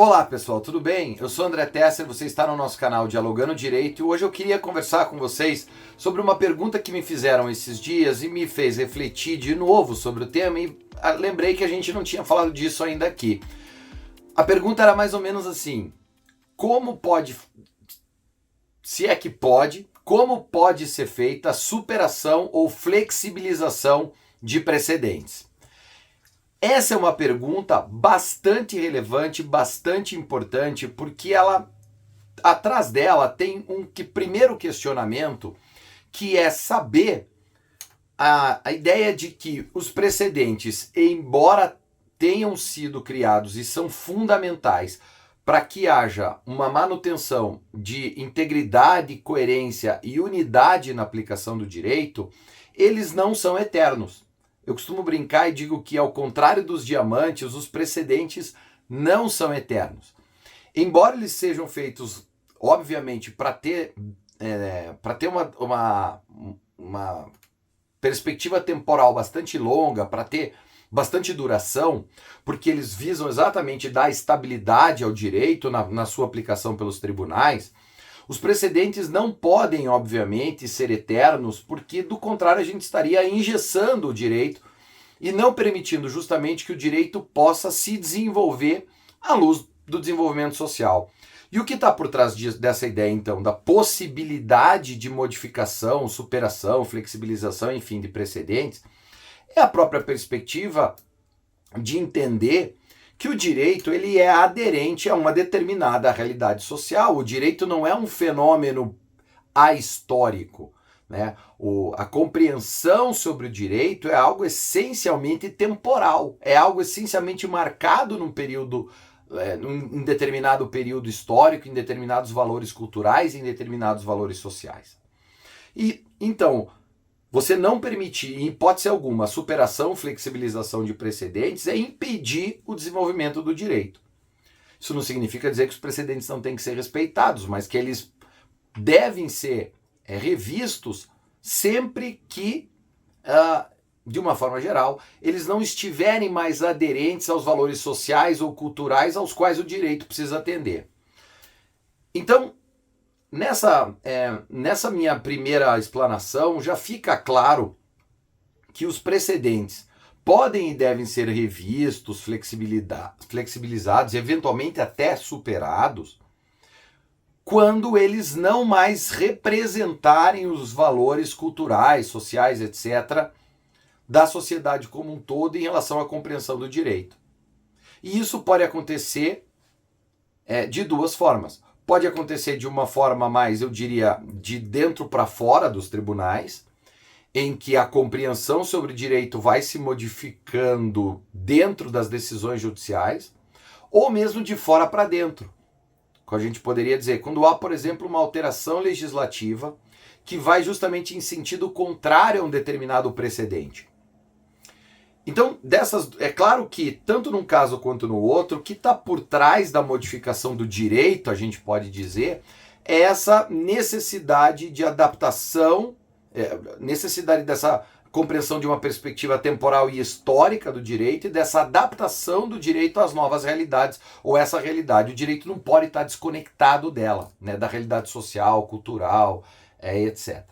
Olá pessoal, tudo bem? Eu sou André Tesser, você está no nosso canal Dialogando Direito e hoje eu queria conversar com vocês sobre uma pergunta que me fizeram esses dias e me fez refletir de novo sobre o tema e lembrei que a gente não tinha falado disso ainda aqui. A pergunta era mais ou menos assim: como pode, se é que pode, como pode ser feita a superação ou flexibilização de precedentes? Essa é uma pergunta bastante relevante, bastante importante, porque ela, atrás dela tem primeiro questionamento, que é saber a ideia de que os precedentes, embora tenham sido criados e são fundamentais para que haja uma manutenção de integridade, coerência e unidade na aplicação do direito, eles não são eternos. Eu costumo brincar e digo que, ao contrário dos diamantes, os precedentes não são eternos. Embora eles sejam feitos, obviamente, para ter uma perspectiva temporal bastante longa, para ter bastante duração, porque eles visam exatamente dar estabilidade ao direito na sua aplicação pelos tribunais, os precedentes não podem, obviamente, ser eternos, porque do contrário a gente estaria engessando o direito e não permitindo justamente que o direito possa se desenvolver à luz do desenvolvimento social. E o que está por trás dessa ideia, então, da possibilidade de modificação, superação, flexibilização, enfim, de precedentes, é a própria perspectiva de entender que o direito ele é aderente a uma determinada realidade social. O direito não é um fenômeno ahistórico, né? A compreensão sobre o direito é algo essencialmente temporal, é algo essencialmente marcado num período, em determinado período histórico, em determinados valores culturais, em determinados valores sociais. E então, você não permitir, em hipótese alguma, a superação, flexibilização de precedentes é impedir o desenvolvimento do direito. Isso não significa dizer que os precedentes não têm que ser respeitados, mas que eles devem ser revistos sempre que, de uma forma geral, eles não estiverem mais aderentes aos valores sociais ou culturais aos quais o direito precisa atender. Então, nessa minha primeira explanação, já fica claro que os precedentes podem e devem ser revistos, flexibilizados, eventualmente até superados, quando eles não mais representarem os valores culturais, sociais, etc., da sociedade como um todo em relação à compreensão do direito. E isso pode acontecer de duas formas. Pode acontecer de uma forma mais, eu diria, de dentro para fora dos tribunais, em que a compreensão sobre o direito vai se modificando dentro das decisões judiciais, ou mesmo de fora para dentro. A gente poderia dizer, quando há, por exemplo, uma alteração legislativa que vai justamente em sentido contrário a um determinado precedente. Então, é claro que, tanto num caso quanto no outro, o que está por trás da modificação do direito, a gente pode dizer, é essa necessidade de adaptação, necessidade dessa compreensão de uma perspectiva temporal e histórica do direito e dessa adaptação do direito às novas realidades, ou essa realidade. O direito não pode estar desconectado dela, né, da realidade social, cultural, etc.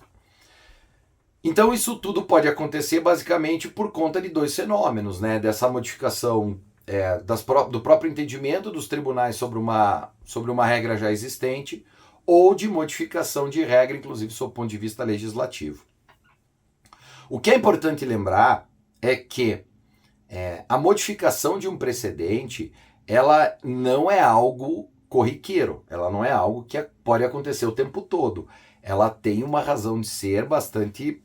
Então isso tudo pode acontecer basicamente por conta de dois fenômenos, né? Dessa modificação do próprio entendimento dos tribunais sobre uma regra já existente, ou de modificação de regra, inclusive sob o ponto de vista legislativo. O que é importante lembrar é que a modificação de um precedente, ela não é algo corriqueiro, ela não é algo que pode acontecer o tempo todo. Ela tem uma razão de ser bastante,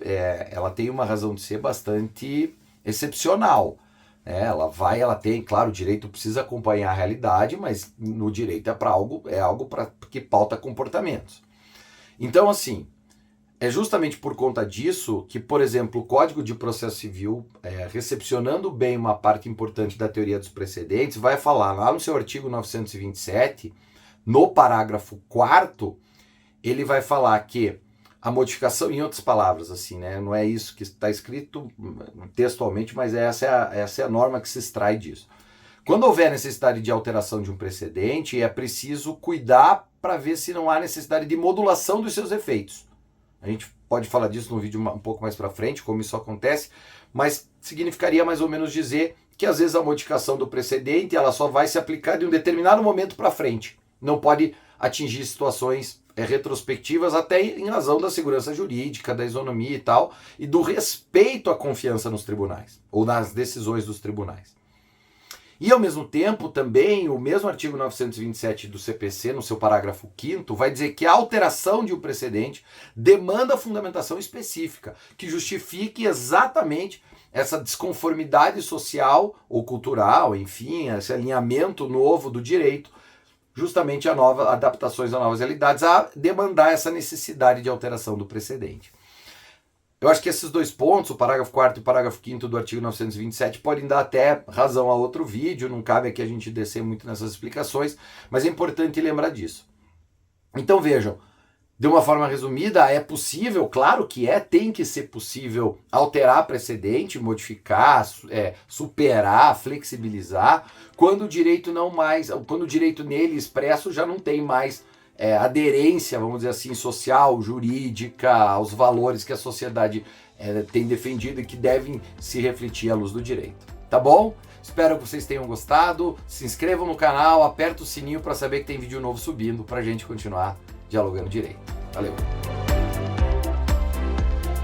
excepcional. Ela tem, claro, o direito precisa acompanhar a realidade, mas no direito é algo que pauta comportamentos. Então, assim, é justamente por conta disso que, por exemplo, o Código de Processo Civil, recepcionando bem uma parte importante da teoria dos precedentes, vai falar lá no seu artigo 927, no parágrafo 4º, ele vai falar que a modificação, em outras palavras, assim, né, não é isso que está escrito textualmente, mas essa é a norma que se extrai disso. Quando houver necessidade de alteração de um precedente, é preciso cuidar para ver se não há necessidade de modulação dos seus efeitos. A gente pode falar disso no vídeo um pouco mais para frente, como isso acontece, mas significaria mais ou menos dizer que às vezes a modificação do precedente ela só vai se aplicar de um determinado momento para frente. Não pode atingir situações retrospectivas, até em razão da segurança jurídica, da isonomia e tal, e do respeito à confiança nos tribunais, ou nas decisões dos tribunais. E, ao mesmo tempo, também, o mesmo artigo 927 do CPC, no seu parágrafo 5º, vai dizer que a alteração de um precedente demanda fundamentação específica, que justifique exatamente essa desconformidade social ou cultural, enfim, esse alinhamento novo do direito, justamente adaptações a novas realidades, a demandar essa necessidade de alteração do precedente. Eu acho que esses dois pontos, o parágrafo 4º e o parágrafo 5º do artigo 927, podem dar até razão a outro vídeo, não cabe aqui a gente descer muito nessas explicações, mas é importante lembrar disso. Então vejam, de uma forma resumida, é possível, claro que tem que ser possível alterar precedente, modificar, superar, flexibilizar, quando o direito quando o direito nele expresso já não tem mais aderência, vamos dizer assim, social, jurídica, aos valores que a sociedade tem defendido e que devem se refletir à luz do direito. Tá bom? Espero que vocês tenham gostado. Se inscrevam no canal, aperta o sininho para saber que tem vídeo novo subindo para a gente continuar dialogando direito. Valeu!